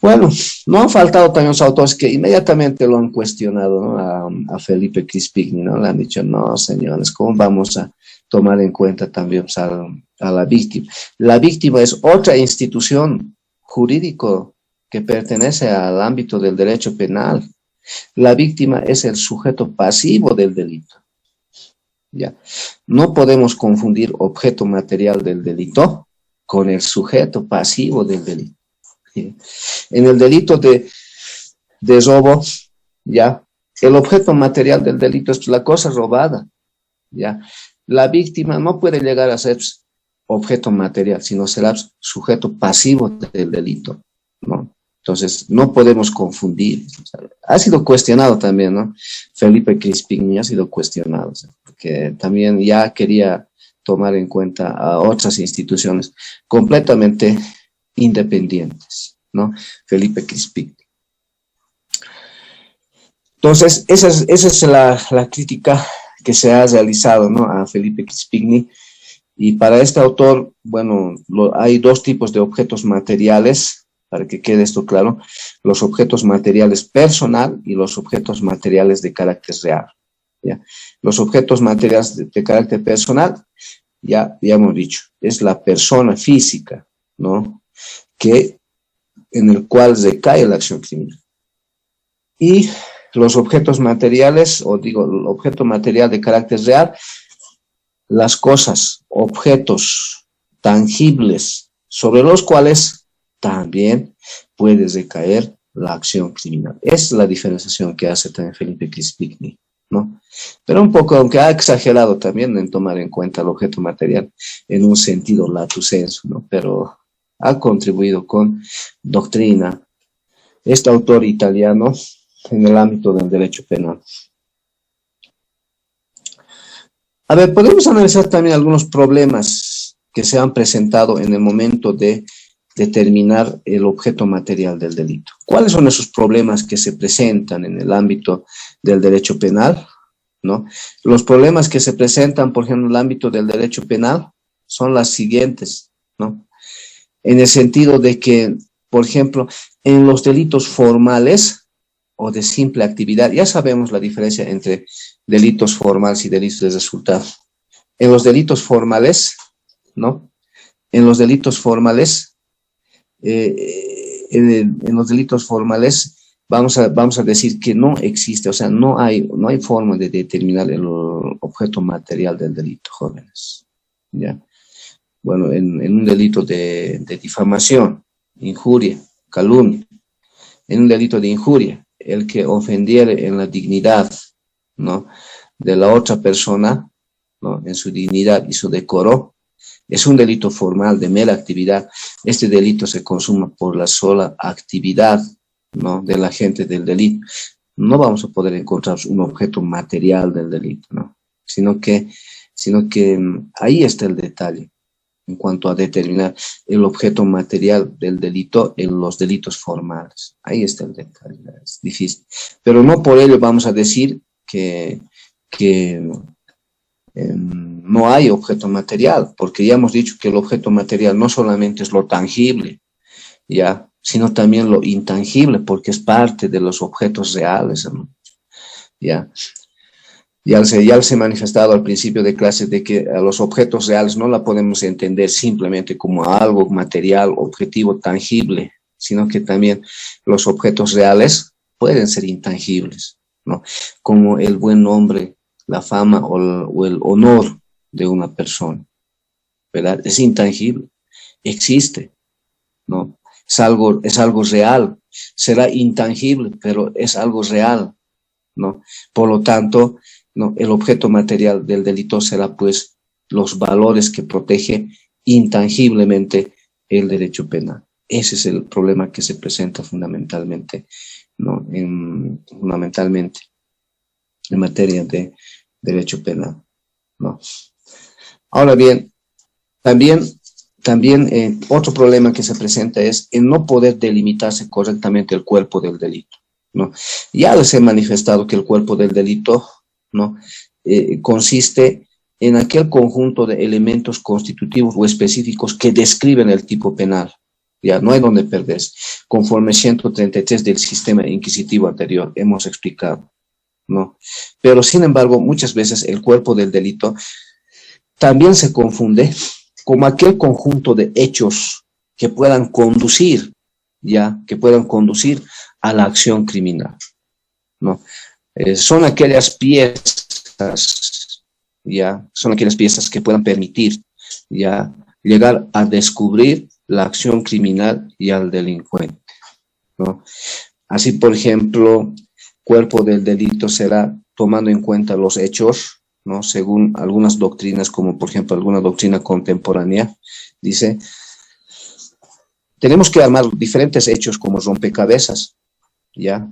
Bueno, no han faltado también los autores que inmediatamente lo han cuestionado, ¿no? A Felipe Crispigni, ¿no? Le han dicho, no, señores, ¿cómo vamos a tomar en cuenta también, pues, a la víctima? La víctima es otra institución jurídico que pertenece al ámbito del derecho penal. La víctima es el sujeto pasivo del delito. ¿Ya? No podemos confundir objeto material del delito con el sujeto pasivo del delito. ¿Sí? En el delito de robo, ¿ya? El objeto material del delito es la cosa robada, ¿ya? La víctima no puede llegar a ser objeto material, sino será sujeto pasivo del delito, ¿no? Entonces, no podemos confundir. Ha sido cuestionado también, ¿no? Felipe Crispigni ha sido cuestionado, o sea, porque también ya quería tomar en cuenta a otras instituciones completamente independientes, ¿no? Felipe Crispigni. Entonces, esa es la crítica que se ha realizado, ¿no? A Felipe Crispigni. Y para este autor, bueno, hay dos tipos de objetos materiales, para que quede esto claro, los objetos materiales personal y los objetos materiales de carácter real. ¿Ya? Los objetos materiales de carácter personal, ya hemos dicho, es la persona física, ¿no? En el cual recae la acción criminal. Y los objetos materiales, o digo, el objeto material de carácter real, las cosas, objetos tangibles sobre los cuales también puede recaer la acción criminal. Es la diferenciación que hace también Felipe Crispigny, ¿no? Pero un poco, aunque ha exagerado también en tomar en cuenta el objeto material en un sentido lato sensu, ¿no? Pero ha contribuido con doctrina este autor italiano en el ámbito del derecho penal. A ver, podemos analizar también algunos problemas que se han presentado en el momento de determinar el objeto material del delito. ¿Cuáles son esos problemas que se presentan en el ámbito del derecho penal? ¿No? Los problemas que se presentan, por ejemplo, en el ámbito del derecho penal son las siguientes, ¿no? En el sentido de que, por ejemplo, en los delitos formales o de simple actividad, ya sabemos la diferencia entre delitos formales y delitos de resultado. En los delitos formales, ¿no? En los delitos formales, en los delitos formales vamos a decir que no existe, o sea, no hay forma de determinar el objeto material del delito, jóvenes. ¿Ya? Bueno, en un delito de difamación, injuria, calumnia, en un delito de injuria, el que ofendiere en la dignidad, ¿no?, de la otra persona, ¿no?, en su dignidad y su decoro, es un delito formal de mera actividad. Este delito se consuma por la sola actividad, ¿no?, del agente del delito. No vamos a poder encontrar un objeto material del delito, ¿no?, sino que ahí está el detalle en cuanto a determinar el objeto material del delito en los delitos formales. Ahí está el detalle, es difícil. Pero no por ello vamos a decir que no hay objeto material, porque ya hemos dicho que el objeto material no solamente es lo tangible, ya, sino también lo intangible, porque es parte de los objetos reales, ¿no? Ya. Ya les he manifestado al principio de clase de que a los objetos reales no la podemos entender simplemente como algo material, objetivo, tangible, sino que también los objetos reales pueden ser intangibles, ¿no? Como el buen nombre, la fama o el honor de una persona, ¿verdad? Es intangible, existe, ¿no? Es algo real, será intangible, pero es algo real, ¿no? Por lo tanto, no, el objeto material del delito será pues los valores que protege intangiblemente el derecho penal. Ese es el problema que se presenta fundamentalmente, ¿no?, fundamentalmente en materia de derecho penal, ¿no? Ahora bien, también otro problema que se presenta es el no poder delimitarse correctamente el cuerpo del delito, ¿no? Ya les he manifestado que el cuerpo del delito, ¿no?, consiste en aquel conjunto de elementos constitutivos o específicos que describen el tipo penal. Ya no hay donde perderse. Conforme 133 del sistema inquisitivo anterior hemos explicado, ¿no? Pero sin embargo, muchas veces el cuerpo del delito también se confunde como aquel conjunto de hechos que puedan conducir, ya, que puedan conducir a la acción criminal, ¿no? Son aquellas piezas, ya, son aquellas piezas que puedan permitir, ya, llegar a descubrir la acción criminal y al delincuente, ¿no? Así, por ejemplo, cuerpo del delito será tomando en cuenta los hechos, ¿no?, según algunas doctrinas, como por ejemplo alguna doctrina contemporánea, dice, tenemos que armar diferentes hechos como rompecabezas, ¿ya?,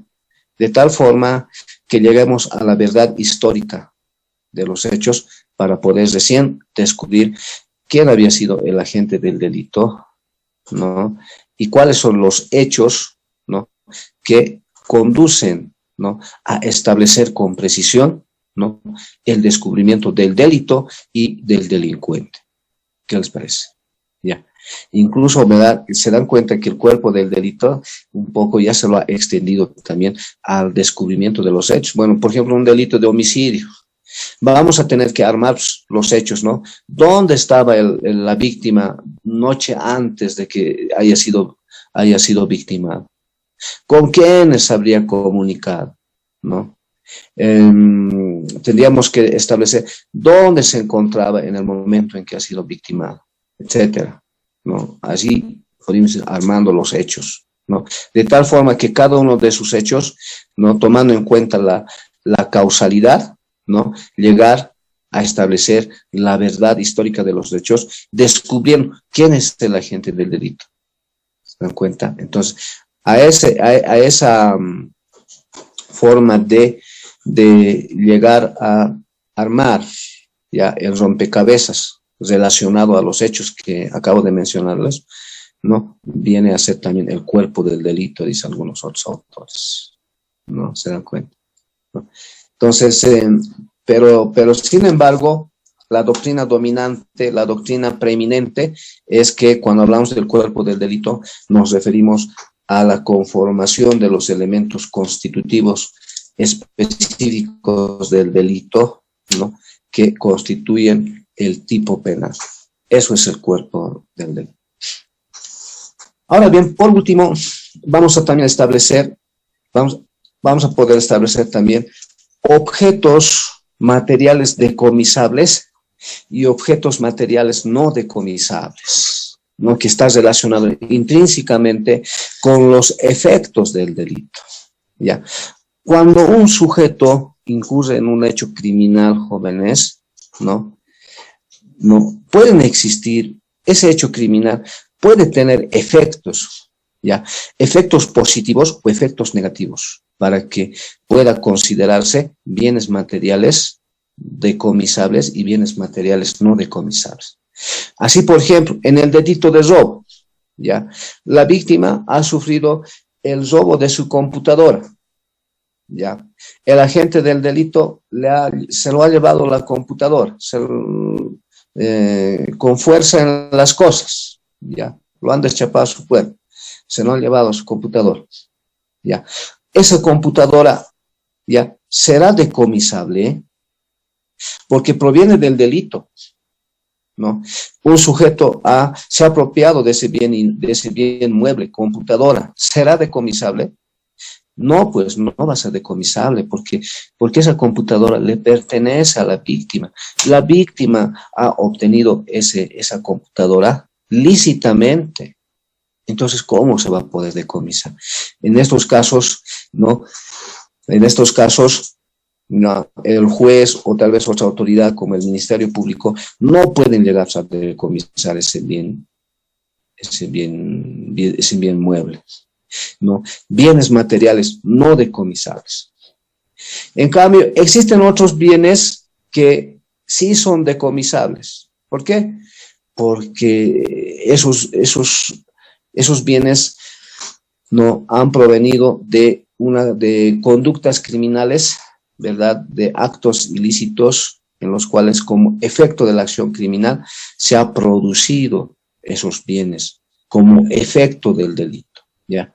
de tal forma que lleguemos a la verdad histórica de los hechos para poder recién descubrir quién había sido el agente del delito, ¿no?, y cuáles son los hechos, ¿no?, que conducen, ¿no?, a establecer con precisión, ¿no?, el descubrimiento del delito y del delincuente. ¿Qué les parece? Ya. Incluso se dan cuenta que el cuerpo del delito un poco ya se lo ha extendido también al descubrimiento de los hechos. Bueno, por ejemplo, un delito de homicidio. Vamos a tener que armar los hechos, ¿no? ¿Dónde estaba la víctima noche antes de que haya sido víctima? ¿Con quiénes habría comunicado? ¿No? Tendríamos que establecer dónde se encontraba en el momento en que ha sido victimado, etcétera, ¿no? Así podemos ir armando los hechos, ¿no? De tal forma que cada uno de sus hechos, ¿no? Tomando en cuenta la causalidad, ¿no? Llegar a establecer la verdad histórica de los hechos, descubriendo quién es el agente del delito. ¿Se dan cuenta? Entonces, a esa forma de llegar a armar ya el rompecabezas relacionado a los hechos que acabo de mencionarles, ¿no? Viene a ser también el cuerpo del delito, dicen algunos otros autores, ¿no? ¿Se dan cuenta? ¿No? Entonces, pero sin embargo, la doctrina dominante, la doctrina preeminente es que cuando hablamos del cuerpo del delito nos referimos a la conformación de los elementos constitutivos específicos del delito, ¿no? Que constituyen el tipo penal. Eso es el cuerpo del delito. Ahora bien, por último, vamos a poder establecer también objetos materiales decomisables y objetos materiales no decomisables, ¿no? Que está relacionado intrínsecamente con los efectos del delito, ¿ya? Cuando un sujeto incurre en un hecho criminal, jóvenes, ¿no? Pueden existir, ese hecho criminal puede tener efectos, ¿ya? Efectos positivos o efectos negativos, para que pueda considerarse bienes materiales decomisables y bienes materiales no decomisables. Así, por ejemplo, en el delito de robo, ¿ya? La víctima ha sufrido el robo de su computadora, ¿ya? El agente del delito se lo ha llevado la computadora, con fuerza en las cosas, ¿ya? Lo han deschapado a su cuerpo, se lo han llevado a su computadora, ¿ya? Esa computadora, ¿ya? Será decomisable, ¿eh? Porque proviene del delito, ¿no? Un sujeto se ha apropiado de ese bien mueble, computadora, ¿será decomisable? No, pues no va a ser decomisable porque esa computadora le pertenece a la víctima. La víctima ha obtenido esa computadora lícitamente. Entonces, ¿cómo se va a poder decomisar? En estos casos, ¿no? En estos casos, no, el juez o tal vez otra autoridad como el Ministerio Público no pueden llegar a decomisar ese bien mueble, ¿no? Bienes materiales no decomisables. En cambio, existen otros bienes que sí son decomisables. ¿Por qué? Porque esos bienes no han provenido de conductas criminales, ¿verdad? De actos ilícitos en los cuales como efecto de la acción criminal se ha producido esos bienes como efecto del delito, ¿ya?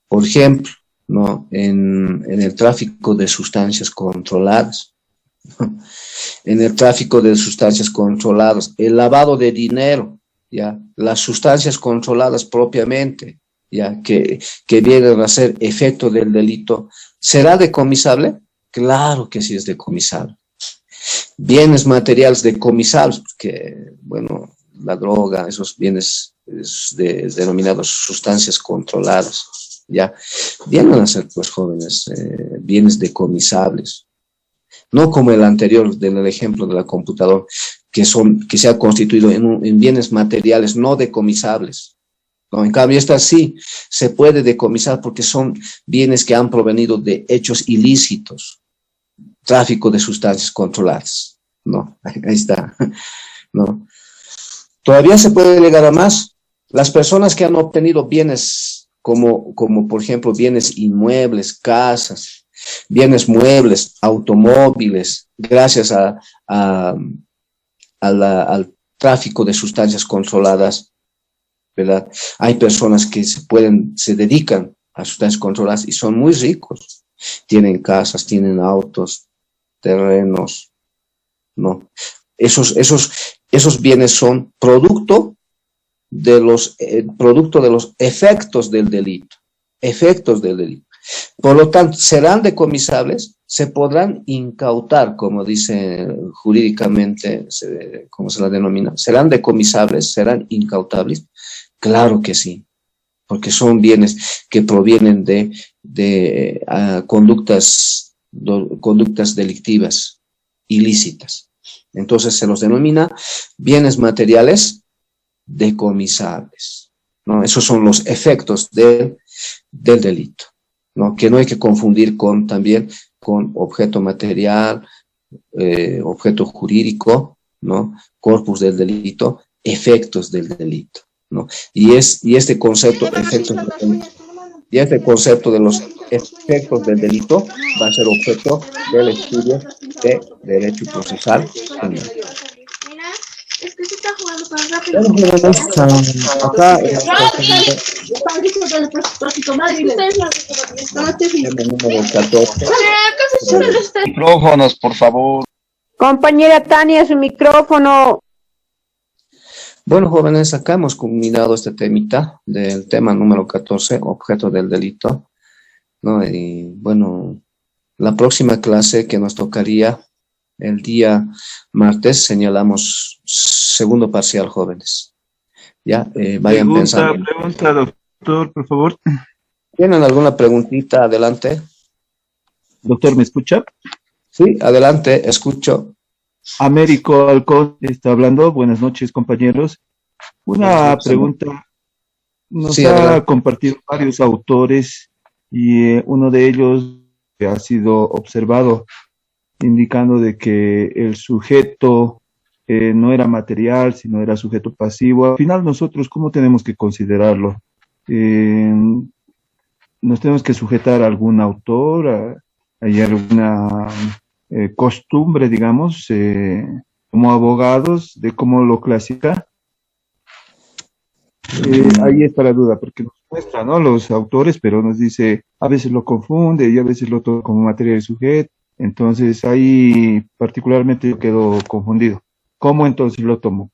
Por ejemplo, ¿no? En el tráfico de sustancias controladas, ¿no? En el tráfico de sustancias controladas, el lavado de dinero, ¿ya? Las sustancias controladas propiamente, ¿ya? Que vienen a ser efecto del delito, ¿será decomisable? Claro que sí es decomisable. Bienes materiales decomisables, porque, bueno, la droga, esos bienes denominados sustancias controladas, ¿ya? Vienen a ser, pues, jóvenes, bienes decomisables. No como el anterior, del ejemplo de la computadora, que se ha constituido en bienes materiales no decomisables. No, en cambio, esta sí se puede decomisar porque son bienes que han provenido de hechos ilícitos, tráfico de sustancias controladas. No, ahí está. No. Todavía se puede llegar a más. Las personas que han obtenido bienes como por ejemplo bienes inmuebles, casas, bienes muebles, automóviles, gracias al tráfico de sustancias controladas, ¿verdad? Hay personas que se dedican a sustancias controladas y son muy ricos. Tienen casas, tienen autos, terrenos, ¿no? Esos bienes son producto de los efectos del delito. Efectos del delito. Por lo tanto, serán decomisables, se podrán incautar, como dice jurídicamente, como se la denomina, serán decomisables, serán incautables. Claro que sí, porque son bienes que provienen de conductas delictivas, ilícitas. Entonces se los denomina bienes materiales decomisables, ¿no? Esos son los efectos del delito, ¿no? Que no hay que confundir también con objeto material, objeto jurídico, ¿no? Corpus del delito, efectos del delito, ¿no? Y este concepto, este concepto de los efectos del delito va a ser objeto del estudio de derecho procesal penal. Es que se está jugando para rápido. Acá número 14. Micrófonos, por favor. Compañera Tania, su micrófono. Bueno, jóvenes, acá hemos culminado este temita del tema número 14, objeto del delito, ¿no? Y bueno, la próxima clase que nos tocaría el día martes, señalamos segundo parcial, jóvenes. Ya, vayan pensando. Pregunta, doctor, por favor. ¿Tienen alguna preguntita? Adelante. Doctor, ¿me escucha? Sí, adelante, escucho. Américo Alcón está hablando. Buenas noches, compañeros. Una pregunta. Nos Sí, ha adelante. compartido varios autores y uno de ellos ha sido observado indicando de que el sujeto no era material, sino era sujeto pasivo. Al final, nosotros, ¿cómo tenemos que considerarlo? ¿Nos tenemos que sujetar a algún autor? ¿Hay alguna costumbre, digamos, como abogados, de cómo lo clasifica? Ahí está la duda, porque nos muestra, ¿no?, los autores, pero nos dice, a veces lo confunde y a veces lo toma como materia de sujeto. Entonces ahí particularmente yo quedo confundido. ¿Cómo entonces lo tomo?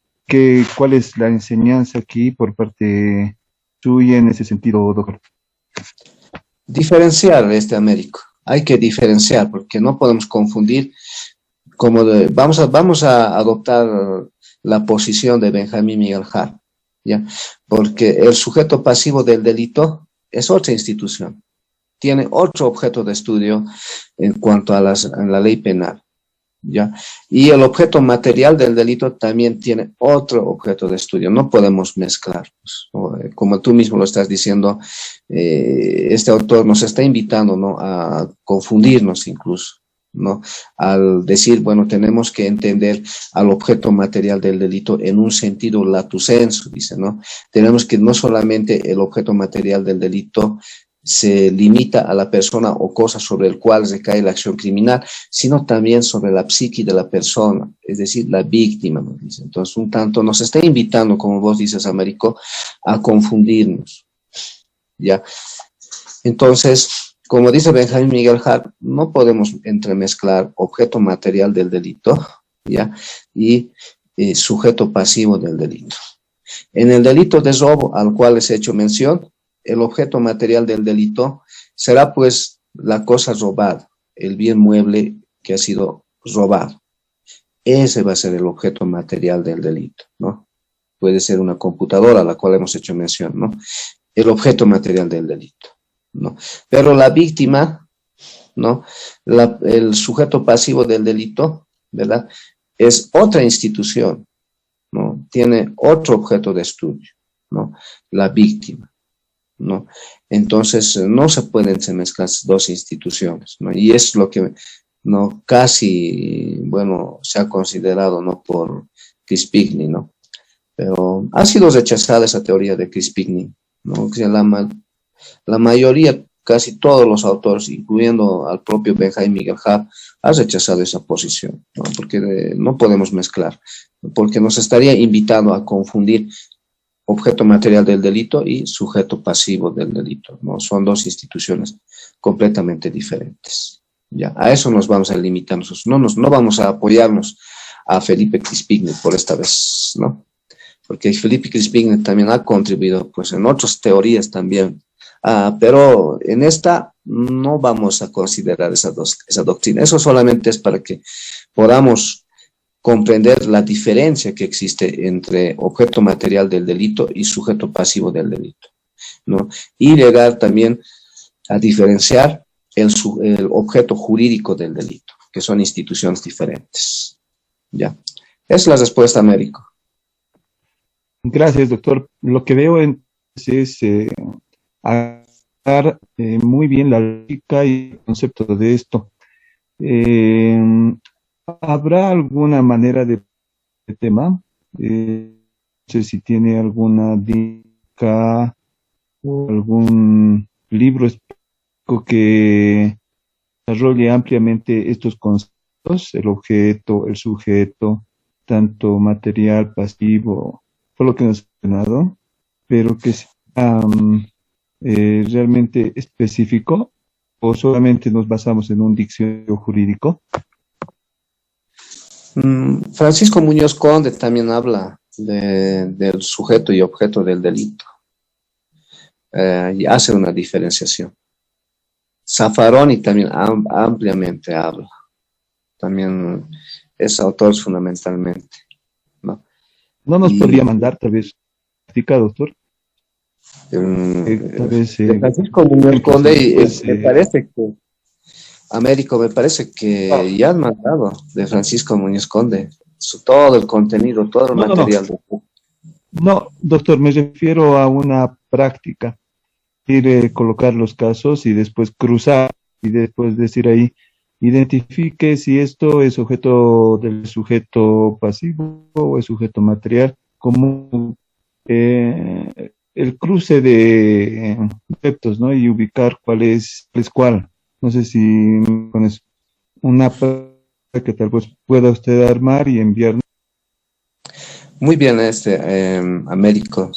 ¿Cuál es la enseñanza aquí por parte suya en ese sentido, doctor? Diferenciar, Américo. Hay que diferenciar porque no podemos confundir vamos a adoptar la posición de Benjamín Miguel Hart, ¿ya? Porque el sujeto pasivo del delito es otra institución, tiene otro objeto de estudio en cuanto a la ley penal, ¿ya? Y el objeto material del delito también tiene otro objeto de estudio, no podemos mezclar, ¿no? Como tú mismo lo estás diciendo, este autor nos está invitando, ¿no?, a confundirnos incluso, ¿no?, al decir, bueno, tenemos que entender al objeto material del delito en un sentido lato sensu, dice, ¿no? Tenemos que no solamente el objeto material del delito se limita a la persona o cosa sobre el cual recae la acción criminal, sino también sobre la psique de la persona, es decir, la víctima, nos dice. Entonces, un tanto nos está invitando, como vos dices, Américo, a confundirnos, ¿ya? Entonces, como dice Benjamín Miguel Hart, no podemos entremezclar objeto material del delito, ¿ya?, y sujeto pasivo del delito. En el delito de robo al cual les he hecho mención, el objeto material del delito será pues la cosa robada, el bien mueble que ha sido robado. Ese va a ser el objeto material del delito, ¿no? Puede ser una computadora a la cual hemos hecho mención, ¿no? El objeto material del delito, ¿no? Pero la víctima, ¿no?, el sujeto pasivo del delito, ¿verdad?, es otra institución, ¿no? Tiene otro objeto de estudio, ¿no?, la víctima, ¿no? Entonces, no se pueden mezclar dos instituciones, ¿no? Y es lo que, ¿no?, casi, bueno, se ha considerado, ¿no?, por Crispigny, ¿no? Pero ha sido rechazada esa teoría de Crispigny, ¿no? Que la mayoría casi todos los autores, incluyendo al propio Benjamin Miguel Hab, ha rechazado esa posición, ¿no? Porque no podemos mezclar, porque nos estaría invitando a confundir objeto material del delito y sujeto pasivo del delito, ¿no? Son dos instituciones completamente diferentes. Ya, a eso nos vamos a limitar nosotros. No vamos a apoyarnos a Felipe Crispigny por esta vez, ¿no? Porque Felipe Crispigny también ha contribuido, pues, en otras teorías también, pero en esta no vamos a considerar esa doctrina. Eso solamente es para que podamos comprender la diferencia que existe entre objeto material del delito y sujeto pasivo del delito, ¿no? Y llegar también a diferenciar el objeto jurídico del delito, que son instituciones diferentes. Ya. Esa es la respuesta, Américo. Gracias, doctor. Lo que veo es agarrar muy bien la lógica y el concepto de esto. ¿Habrá alguna manera de tema? No sé si tiene alguna dica o algún libro específico que desarrolle ampliamente estos conceptos, el objeto, el sujeto, tanto material, pasivo, todo lo que nos ha mencionado, pero que sea realmente específico, o solamente nos basamos en un diccionario jurídico. Francisco Muñoz Conde también habla del sujeto y objeto del delito, y hace una diferenciación. Zaffaroni también ampliamente habla, también es autor fundamentalmente, ¿no? ¿No nos podría mandar tal vez practica, doctor? Tal vez, de Francisco Muñoz Conde, me parece que Américo, me parece que ya han mandado de Francisco Muñoz Conde todo el contenido, todo el material. No, doctor, me refiero a una práctica. Ir colocar los casos y después cruzar y después decir ahí, identifique si esto es objeto del sujeto pasivo o es sujeto material, como el cruce de conceptos, ¿no? Y ubicar cuál es cuál. No sé si con eso, una práctica que tal vez pueda usted armar y enviarnos. Muy bien, Américo,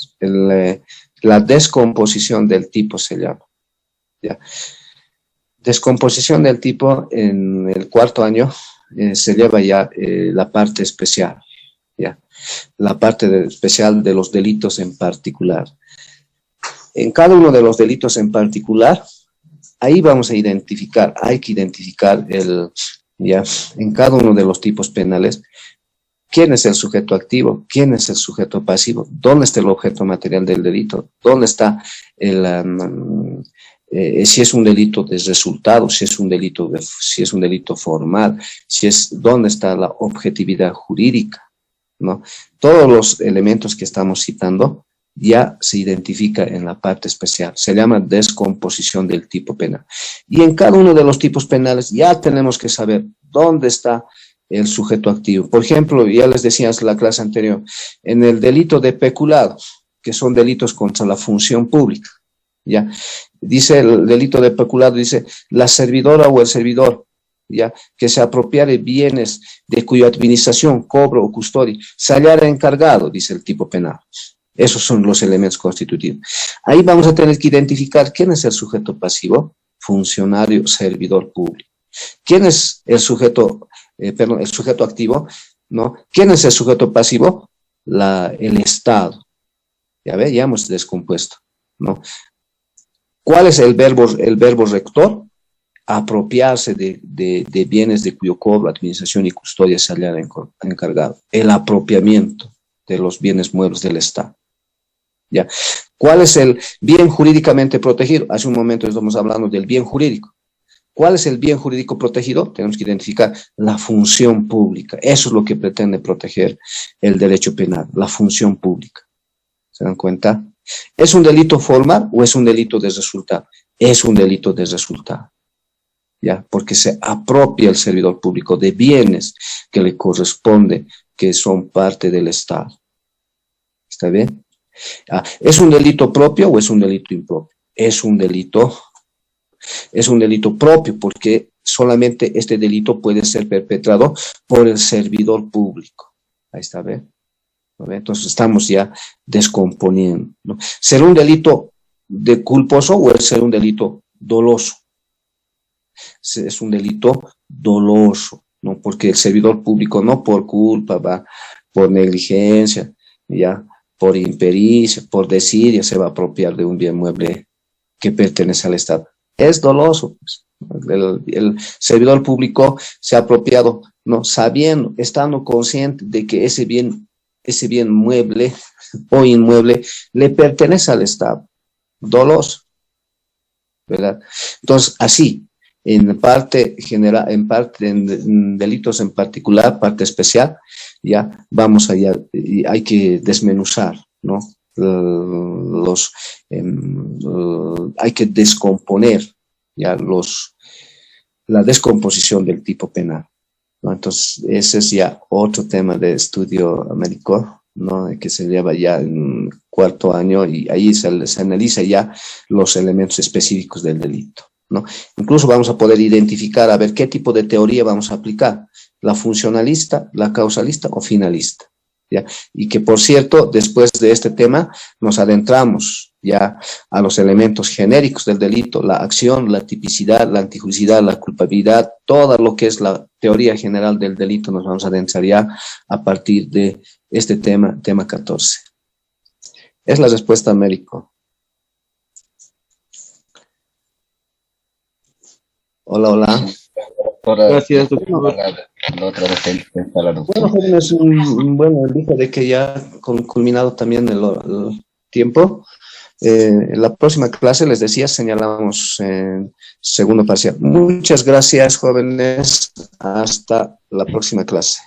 la descomposición del tipo se llama. ¿Ya? Descomposición del tipo en el cuarto año se lleva ya la parte especial, ¿ya? La parte especial de los delitos en particular. En cada uno de los delitos en particular, ahí vamos a identificar, hay que identificar ya, en cada uno de los tipos penales, quién es el sujeto activo, quién es el sujeto pasivo, dónde está el objeto material del delito, dónde está si es un delito de resultado, si es un delito formal, dónde está la objetividad jurídica, ¿no? Todos los elementos que estamos citando ya se identifica en la parte especial, se llama descomposición del tipo penal. Y en cada uno de los tipos penales ya tenemos que saber dónde está el sujeto activo. Por ejemplo, ya les decía en la clase anterior, en el delito de peculado, que son delitos contra la función pública, ¿ya? Dice el delito de peculado, dice la servidora o el servidor, ¿ya? Que se apropiare bienes de cuya administración, cobro o custodia se hallara encargado, dice el tipo penal. Esos son los elementos constitutivos. Ahí vamos a tener que identificar quién es el sujeto pasivo, funcionario, servidor público. ¿Quién es el sujeto, el sujeto activo? ¿No? ¿Quién es el sujeto pasivo? El Estado. Ya ve, ya hemos descompuesto, ¿no? ¿Cuál es el verbo rector? Apropiarse de bienes de cuyo cobro, administración y custodia se hallara encargado. El apropiamiento de los bienes muebles del Estado. ¿Ya? ¿Cuál es el bien jurídicamente protegido? Hace un momento estamos hablando del bien jurídico. ¿Cuál es el bien jurídico protegido? Tenemos que identificar la función pública. Eso es lo que pretende proteger el derecho penal, la función pública. ¿Se dan cuenta? ¿Es un delito formal o es un delito de resultado? Es un delito de resultado. ¿Ya? Porque se apropia el servidor público de bienes que le corresponde, que son parte del Estado. ¿Está bien? ¿Es un delito propio o es un delito impropio? Es un delito Es un delito propio porque solamente este delito puede ser perpetrado por el servidor público. Ahí está, ¿ve? ¿No ve? Entonces estamos ya descomponiendo, ¿no? ¿Ser un delito de culposo o es ser un delito doloso? Es un delito doloso, ¿no? Porque el servidor público no por culpa, va por negligencia, ya, por impericia, por desidia, se va a apropiar de un bien mueble que pertenece al Estado. Es doloso, pues. El servidor público se ha apropiado, ¿no? Sabiendo, estando consciente de que ese bien mueble o inmueble le pertenece al Estado. Doloso, ¿verdad? Entonces, así, en parte general, en delitos en particular, parte especial, ya vamos allá, y hay que desmenuzar, ¿no? Hay que descomponer ya la descomposición del tipo penal, ¿no? Entonces, ese es ya otro tema de estudio médico, ¿no? Que se lleva ya en cuarto año y ahí se analiza ya los elementos específicos del delito, ¿no? Incluso vamos a poder identificar a ver qué tipo de teoría vamos a aplicar, la funcionalista, la causalista o finalista, ¿ya? Y que, por cierto, después de este tema nos adentramos ya a los elementos genéricos del delito, la acción, la tipicidad, la antijuicidad, la culpabilidad, todo lo que es la teoría general del delito nos vamos a adentrar ya a partir de este tema 14. Es la respuesta, Américo. Hola, hola. Gracias, doctor. Bueno, jóvenes, bueno, dijo de que ya culminado también el tiempo. En la próxima clase, les decía, señalamos en segundo parcial. Muchas gracias, jóvenes. Hasta la próxima clase.